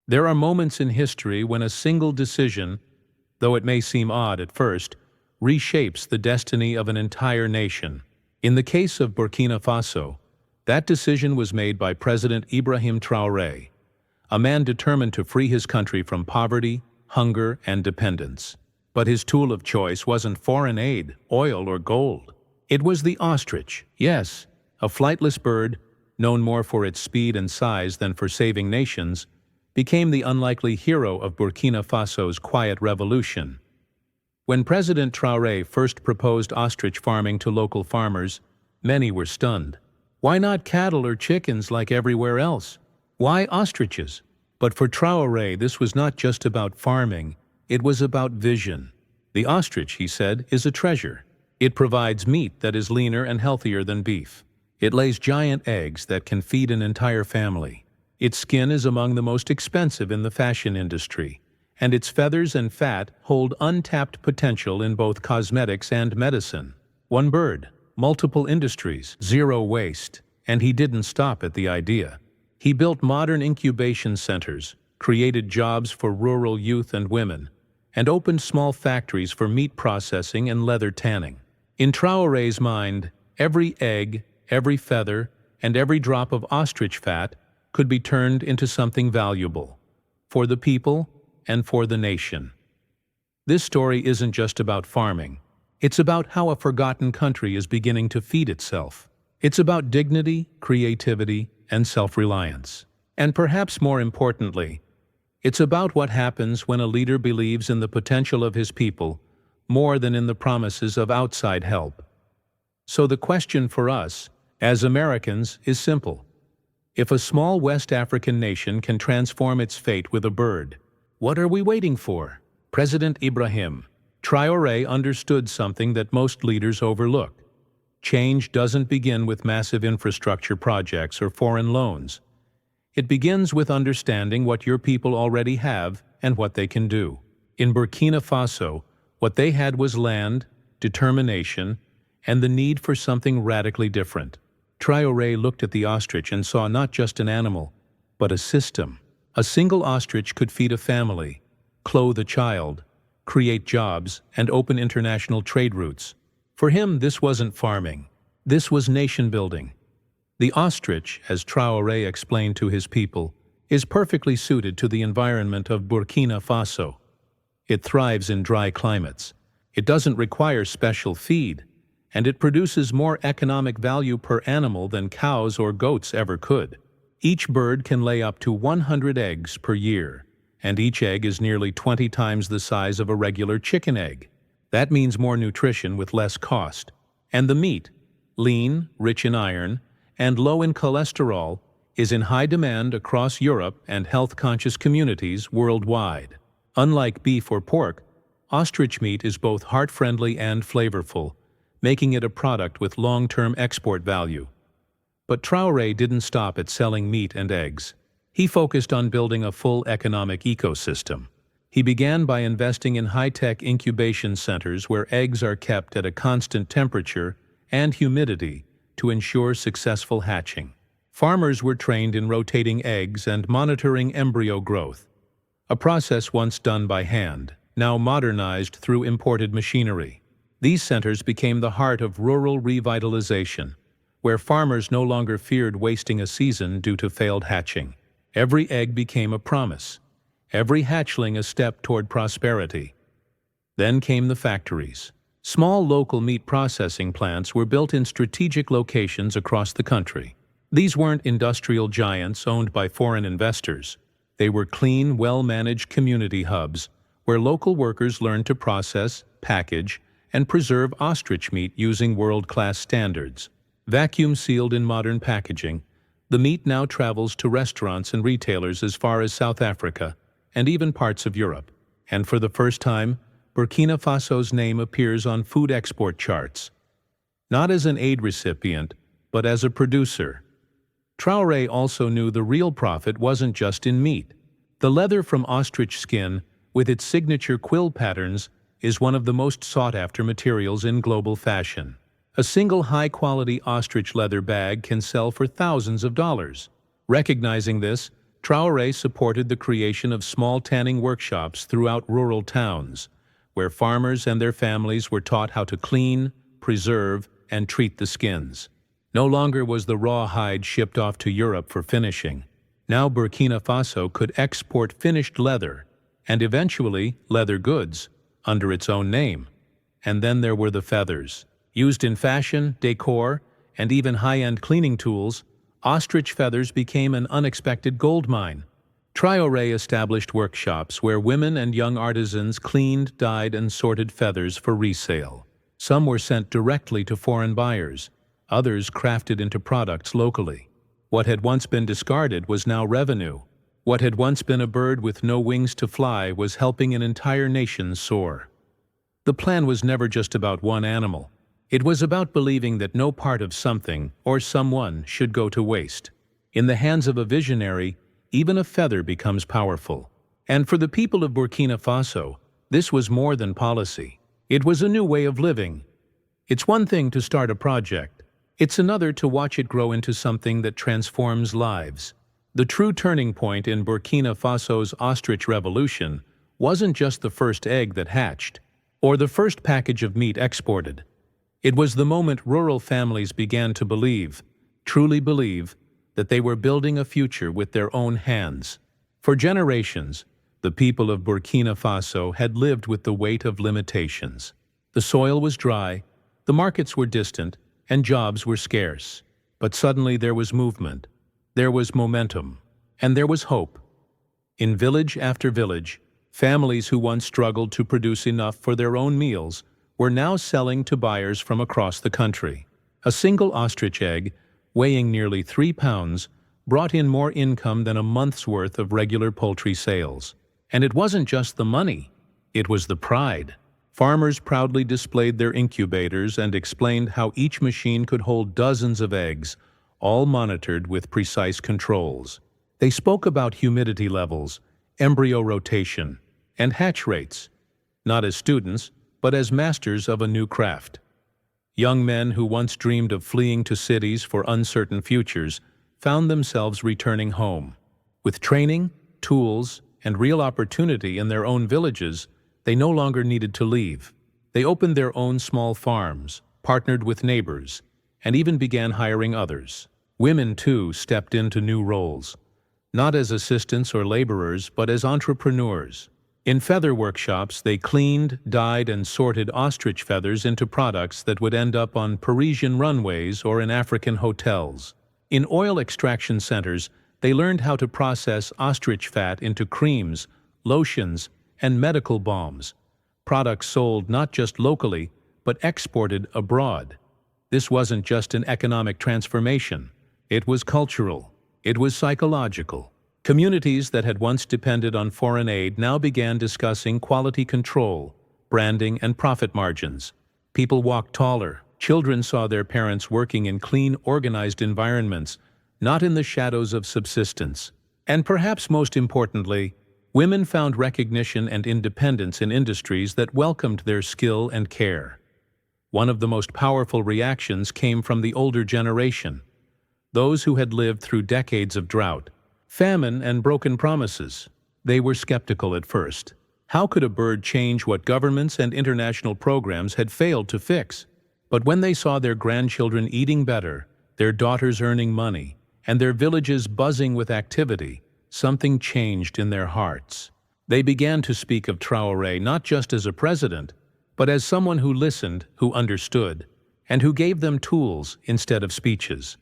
There are moments in history when a single decision, though it may seem odd at first, reshapes the destiny of an entire nation. In the case of Burkina Faso, that decision was made by President Ibrahim Traoré, a man determined to free his country from poverty, hunger, and dependence. But his tool of choice wasn't foreign aid, oil, or gold. It was the ostrich, yes, a flightless bird, known more for its speed and size than for saving nations, became the unlikely hero of Burkina Faso's quiet revolution. When President Traoré first proposed ostrich farming to local farmers, many were stunned. Why not cattle or chickens like everywhere else? Why ostriches? But for Traoré, this was not just about farming, it was about vision. The ostrich, he said, is a treasure. It provides meat that is leaner and healthier than beef. It lays giant eggs that can feed an entire family. Its skin is among the most expensive in the fashion industry, and its feathers and fat hold untapped potential in both cosmetics and medicine. One bird, multiple industries, zero waste, and he didn't stop at the idea. He built modern incubation centers, created jobs for rural youth and women, and opened small factories for meat processing and leather tanning. In Traoré's mind, every egg, every feather, and every drop of ostrich fat could be turned into something valuable, for the people and for the nation. This story isn't just about farming. It's about how a forgotten country is beginning to feed itself. It's about dignity, creativity, and self-reliance. And perhaps more importantly, it's about what happens when a leader believes in the potential of his people more than in the promises of outside help. So the question for us, as Americans, is simple. If a small West African nation can transform its fate with a bird, what are we waiting for? President Ibrahim Traoré understood something that most leaders overlook. Change doesn't begin with massive infrastructure projects or foreign loans. It begins with understanding what your people already have and what they can do. In Burkina Faso, what they had was land, determination, and the need for something radically different. Traoré looked at the ostrich and saw not just an animal, but a system. A single ostrich could feed a family, clothe a child, create jobs, and open international trade routes. For him, this wasn't farming. This was nation-building. The ostrich, as Traoré explained to his people, is perfectly suited to the environment of Burkina Faso. It thrives in dry climates. It doesn't require special feed, and it produces more economic value per animal than cows or goats ever could. Each bird can lay up to 100 eggs per year, and each egg is nearly 20 times the size of a regular chicken egg. That means more nutrition with less cost. And the meat, lean, rich in iron, and low in cholesterol, is in high demand across Europe and health-conscious communities worldwide. Unlike beef or pork, ostrich meat is both heart-friendly and flavorful, making it a product with long-term export value. But Traoré didn't stop at selling meat and eggs. He focused on building a full economic ecosystem. He began by investing in high-tech incubation centers where eggs are kept at a constant temperature and humidity to ensure successful hatching. Farmers were trained in rotating eggs and monitoring embryo growth, a process once done by hand, now modernized through imported machinery. These centers became the heart of rural revitalization, where farmers no longer feared wasting a season due to failed hatching. Every egg became a promise, every hatchling a step toward prosperity. Then came the factories. Small local meat processing plants were built in strategic locations across the country. These weren't industrial giants owned by foreign investors. They were clean, well-managed community hubs where local workers learned to process, package, and preserve ostrich meat using world-class standards. Vacuum-sealed in modern packaging, the meat now travels to restaurants and retailers as far as South Africa and even parts of Europe. And for the first time, Burkina Faso's name appears on food export charts. Not as an aid recipient, but as a producer. Traoré also knew the real profit wasn't just in meat. The leather from ostrich skin, with its signature quill patterns, is one of the most sought-after materials in global fashion. A single high-quality ostrich leather bag can sell for thousands of dollars. Recognizing this, Traore supported the creation of small tanning workshops throughout rural towns, where farmers and their families were taught how to clean, preserve, and treat the skins. No longer was the raw hide shipped off to Europe for finishing. Now Burkina Faso could export finished leather, and eventually leather goods, under its own name. And then there were the feathers. Used in fashion, decor, and even high-end cleaning tools, ostrich feathers became an unexpected gold mine. Traore established workshops where women and young artisans cleaned, dyed, and sorted feathers for resale. Some were sent directly to foreign buyers, others crafted into products locally. What had once been discarded was now revenue. What had once been a bird with no wings to fly was helping an entire nation soar. The plan was never just about one animal. It was about believing that no part of something or someone should go to waste. In the hands of a visionary, even a feather becomes powerful. And for the people of Burkina Faso, this was more than policy. It was a new way of living. It's one thing to start a project. It's another to watch it grow into something that transforms lives. The true turning point in Burkina Faso's ostrich revolution wasn't just the first egg that hatched, or the first package of meat exported. It was the moment rural families began to believe, truly believe, that they were building a future with their own hands. For generations, the people of Burkina Faso had lived with the weight of limitations. The soil was dry, the markets were distant, and jobs were scarce. But suddenly there was movement, there was momentum, and there was hope. In village after village, families who once struggled to produce enough for their own meals were now selling to buyers from across the country. A single ostrich egg, weighing nearly 3 pounds, brought in more income than a month's worth of regular poultry sales. And it wasn't just the money, it was the pride. Farmers proudly displayed their incubators and explained how each machine could hold dozens of eggs, all monitored with precise controls. They spoke about humidity levels, embryo rotation, and hatch rates, not as students, but as masters of a new craft. Young men who once dreamed of fleeing to cities for uncertain futures found themselves returning home. With training, tools, and real opportunity in their own villages, they no longer needed to leave. They opened their own small farms, partnered with neighbors, and even began hiring others. Women, too, stepped into new roles, not as assistants or laborers, but as entrepreneurs. In feather workshops, they cleaned, dyed, and sorted ostrich feathers into products that would end up on Parisian runways or in African hotels. In oil extraction centers, they learned how to process ostrich fat into creams, lotions, and medical balms, products sold not just locally, but exported abroad. This wasn't just an economic transformation. It was cultural. It was psychological. Communities that had once depended on foreign aid now began discussing quality control, branding, and profit margins. People walked taller. Children saw their parents working in clean, organized environments, not in the shadows of subsistence. And perhaps most importantly, women found recognition and independence in industries that welcomed their skill and care. One of the most powerful reactions came from the older generation, those who had lived through decades of drought, famine, and broken promises. They were skeptical at first. How could a bird change what governments and international programs had failed to fix? But when they saw their grandchildren eating better, their daughters earning money, and their villages buzzing with activity, something changed in their hearts. They began to speak of Traore not just as a president, but as someone who listened, who understood, and who gave them tools instead of speeches.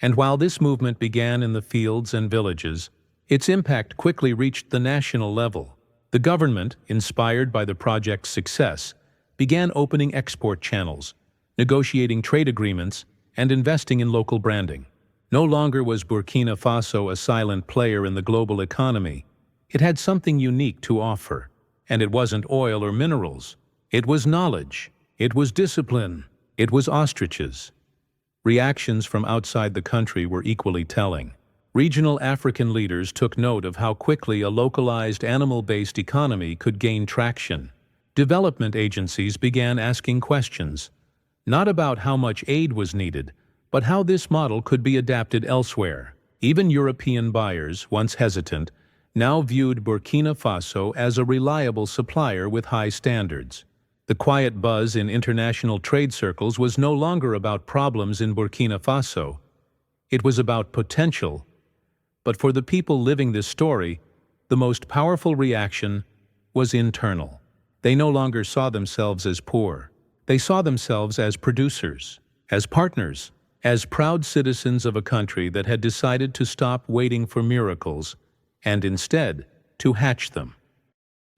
And while this movement began in the fields and villages, its impact quickly reached the national level. The government, inspired by the project's success, began opening export channels, negotiating trade agreements, and investing in local branding. No longer was Burkina Faso a silent player in the global economy. It had something unique to offer, and it wasn't oil or minerals. It was knowledge. It was discipline. It was ostriches. Reactions from outside the country were equally telling. Regional African leaders took note of how quickly a localized animal-based economy could gain traction. Development agencies began asking questions, not about how much aid was needed, but how this model could be adapted elsewhere. Even European buyers, once hesitant, now viewed Burkina Faso as a reliable supplier with high standards. The quiet buzz in international trade circles was no longer about problems in Burkina Faso. It was about potential. But for the people living this story, the most powerful reaction was internal. They no longer saw themselves as poor. They saw themselves as producers, as partners, as proud citizens of a country that had decided to stop waiting for miracles and instead to hatch them.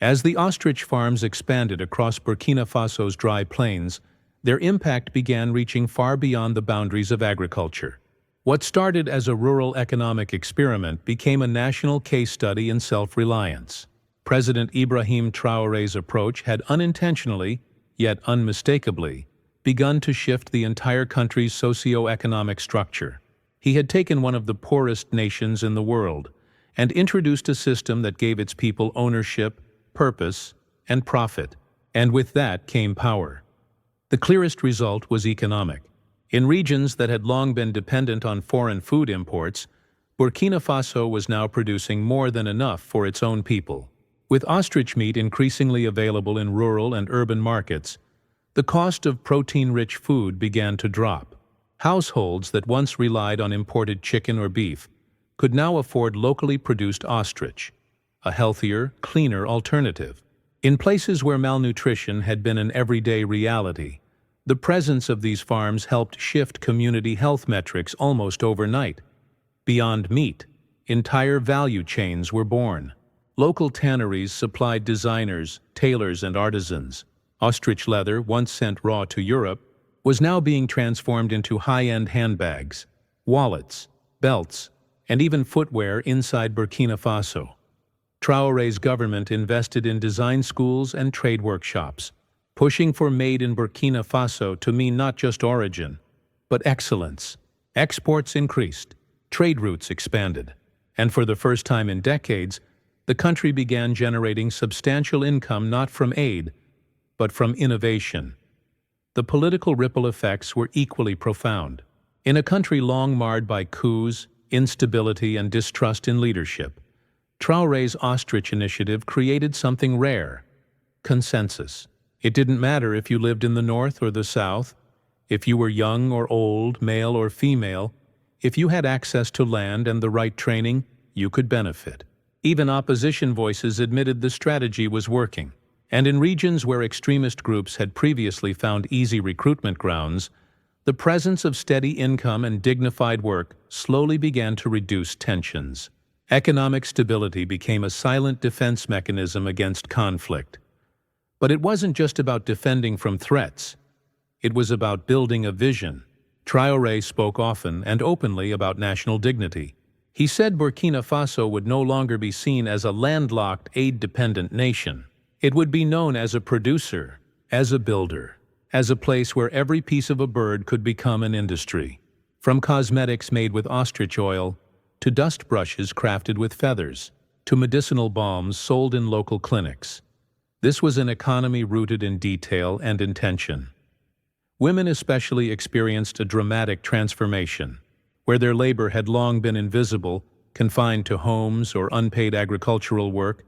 As the ostrich farms expanded across Burkina Faso's dry plains, their impact began reaching far beyond the boundaries of agriculture. What started as a rural economic experiment became a national case study in self-reliance. President Ibrahim Traoré's approach had unintentionally, yet unmistakably, begun to shift the entire country's socio-economic structure. He had taken one of the poorest nations in the world and introduced a system that gave its people ownership, purpose, and profit, and with that came power. The clearest result was economic. In regions that had long been dependent on foreign food imports, Burkina Faso was now producing more than enough for its own people. With ostrich meat increasingly available in rural and urban markets, the cost of protein-rich food began to drop. Households that once relied on imported chicken or beef could now afford locally produced ostrich, a healthier, cleaner alternative. In places where malnutrition had been an everyday reality, the presence of these farms helped shift community health metrics almost overnight. Beyond meat, entire value chains were born. Local tanneries supplied designers, tailors, and artisans. Ostrich leather, once sent raw to Europe, was now being transformed into high-end handbags, wallets, belts, and even footwear inside Burkina Faso. Traoré's government invested in design schools and trade workshops, pushing for Made in Burkina Faso to mean not just origin, but excellence. Exports increased, trade routes expanded, and for the first time in decades, the country began generating substantial income not from aid, but from innovation. The political ripple effects were equally profound. In a country long marred by coups, instability, and distrust in leadership, Traoré's Ostrich initiative created something rare: consensus. It didn't matter if you lived in the north or the south, if you were young or old, male or female, if you had access to land and the right training, you could benefit. Even opposition voices admitted the strategy was working. And in regions where extremist groups had previously found easy recruitment grounds, the presence of steady income and dignified work slowly began to reduce tensions. Economic stability became a silent defense mechanism against conflict. But it wasn't just about defending from threats. It was about building a vision. Traoré spoke often and openly about national dignity. He said Burkina Faso would no longer be seen as a landlocked, aid-dependent nation. It would be known as a producer, as a builder, as a place where every piece of a bird could become an industry. From cosmetics made with ostrich oil, to dust brushes crafted with feathers, to medicinal balms sold in local clinics. This was an economy rooted in detail and intention. Women especially experienced a dramatic transformation. Where their labor had long been invisible, confined to homes or unpaid agricultural work,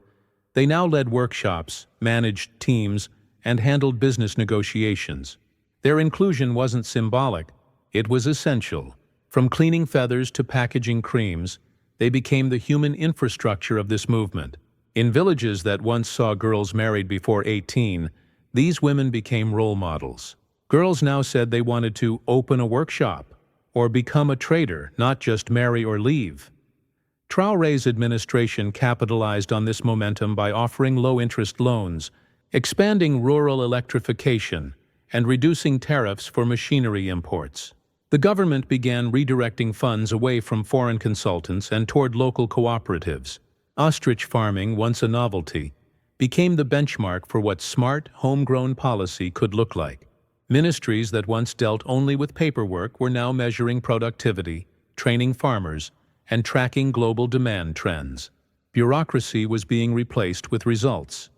they now led workshops, managed teams, and handled business negotiations. Their inclusion wasn't symbolic, it was essential. From cleaning feathers to packaging creams, they became the human infrastructure of this movement. In villages that once saw girls married before 18, these women became role models. Girls now said they wanted to open a workshop, or become a trader, not just marry or leave. Traoré's administration capitalized on this momentum by offering low-interest loans, expanding rural electrification, and reducing tariffs for machinery imports. The government began redirecting funds away from foreign consultants and toward local cooperatives. Ostrich farming, once a novelty, became the benchmark for what smart, homegrown policy could look like. Ministries that once dealt only with paperwork were now measuring productivity, training farmers, and tracking global demand trends. Bureaucracy was being replaced with results.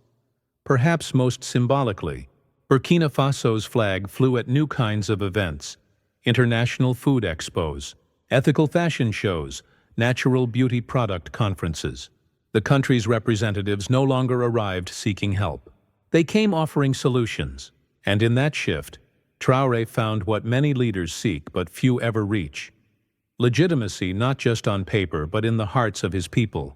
Perhaps most symbolically, Burkina Faso's flag flew at new kinds of events: international food expos, ethical fashion shows, natural beauty product conferences. The country's representatives no longer arrived seeking help. They came offering solutions, and in that shift, Traore found what many leaders seek but few ever reach: legitimacy not just on paper but in the hearts of his people.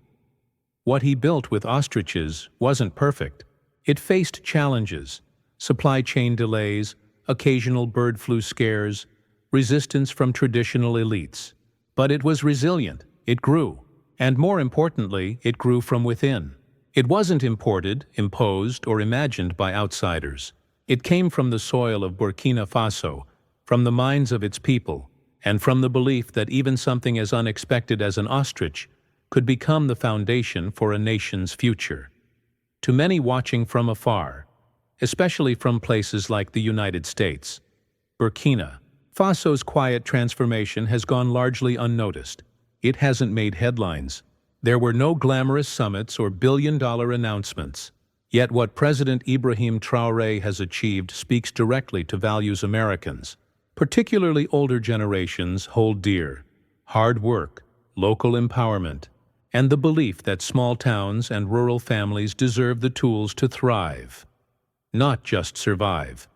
What he built with ostriches wasn't perfect. It faced challenges: supply chain delays, occasional bird flu scares, resistance from traditional elites. But it was resilient, it grew, and more importantly, it grew from within. It wasn't imported, imposed, or imagined by outsiders. It came from the soil of Burkina Faso, from the minds of its people, and from the belief that even something as unexpected as an ostrich could become the foundation for a nation's future. To many watching from afar, especially from places like the United States, Burkina Faso's quiet transformation has gone largely unnoticed. It hasn't made headlines. There were no glamorous summits or billion-dollar announcements. Yet what President Ibrahim Traoré has achieved speaks directly to values Americans, particularly older generations, hold dear: hard work, local empowerment, and the belief that small towns and rural families deserve the tools to thrive, not just survive.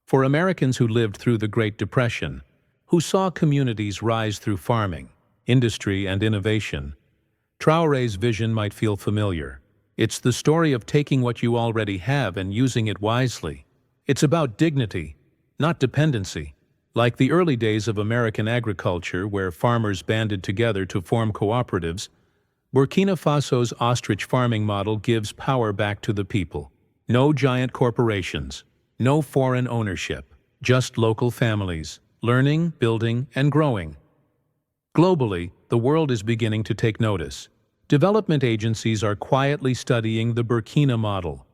For Americans who lived through the Great Depression, who saw communities rise through farming, industry, and innovation, Traoré's vision might feel familiar. It's the story of taking what you already have and using it wisely. It's about dignity, not dependency. Like the early days of American agriculture, where farmers banded together to form cooperatives, Burkina Faso's ostrich farming model gives power back to the people. No giant corporations, no foreign ownership, just local families, learning, building, and growing. Globally, the world is beginning to take notice. Development agencies are quietly studying the Burkina model.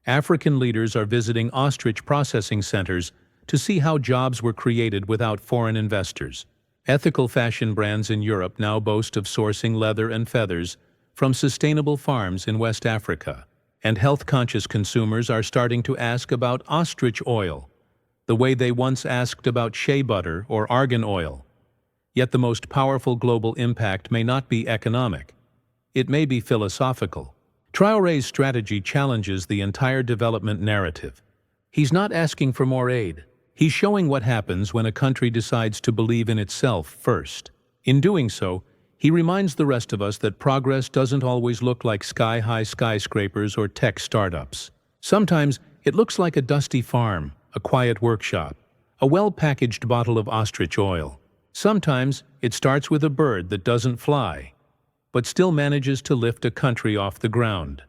African leaders are visiting ostrich processing centers to see how jobs were created without foreign investors. Ethical fashion brands in Europe now boast of sourcing leather and feathers from sustainable farms in West Africa. And health-conscious consumers are starting to ask about ostrich oil, the way they once asked about shea butter or argan oil. Yet the most powerful global impact may not be economic. It may be philosophical. Traoré's strategy challenges the entire development narrative. He's not asking for more aid. He's showing what happens when a country decides to believe in itself first. In doing so, he reminds the rest of us that progress doesn't always look like sky-high skyscrapers or tech startups. Sometimes it looks like a dusty farm, a quiet workshop, a well-packaged bottle of ostrich oil. Sometimes it starts with a bird that doesn't fly, but still manages to lift a country off the ground.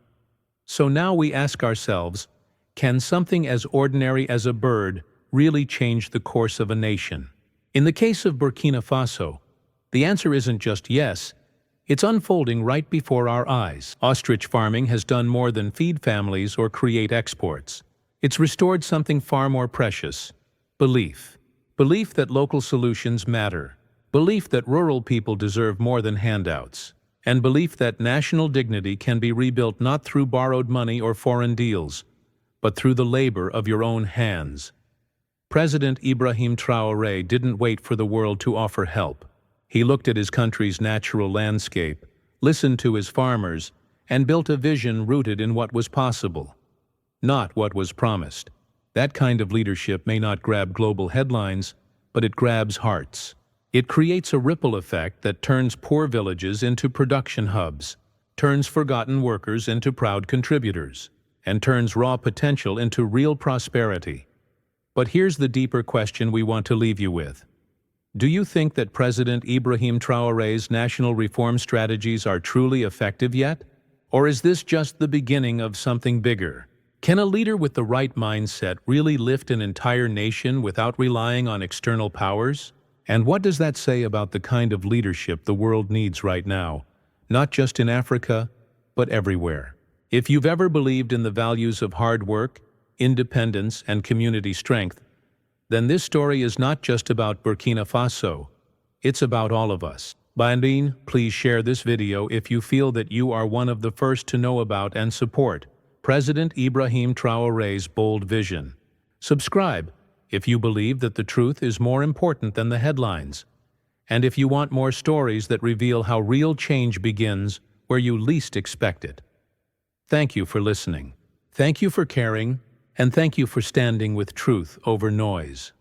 So now we ask ourselves, can something as ordinary as a bird really change the course of a nation? In the case of Burkina Faso, the answer isn't just yes, it's unfolding right before our eyes. Ostrich farming has done more than feed families or create exports. It's restored something far more precious: belief. Belief that local solutions matter. Belief that rural people deserve more than handouts. And belief that national dignity can be rebuilt not through borrowed money or foreign deals, but through the labor of your own hands. President Ibrahim Traoré didn't wait for the world to offer help. He looked at his country's natural landscape, listened to his farmers, and built a vision rooted in what was possible, not what was promised. That kind of leadership may not grab global headlines, but it grabs hearts. It creates a ripple effect that turns poor villages into production hubs, turns forgotten workers into proud contributors, and turns raw potential into real prosperity. But here's the deeper question we want to leave you with. Do you think that President Ibrahim Traoré's national reform strategies are truly effective yet? Or is this just the beginning of something bigger? Can a leader with the right mindset really lift an entire nation without relying on external powers? And what does that say about the kind of leadership the world needs right now, not just in Africa, but everywhere? If you've ever believed in the values of hard work, independence, and community strength, then this story is not just about Burkina Faso, it's about all of us. Bandine, please share this video if you feel that you are one of the first to know about and support President Ibrahim Traoré's bold vision. Subscribe if you believe that the truth is more important than the headlines. and if you want more stories that reveal how real change begins where you least expect it. Thank you for listening. Thank you for caring, and thank you for standing with truth over noise.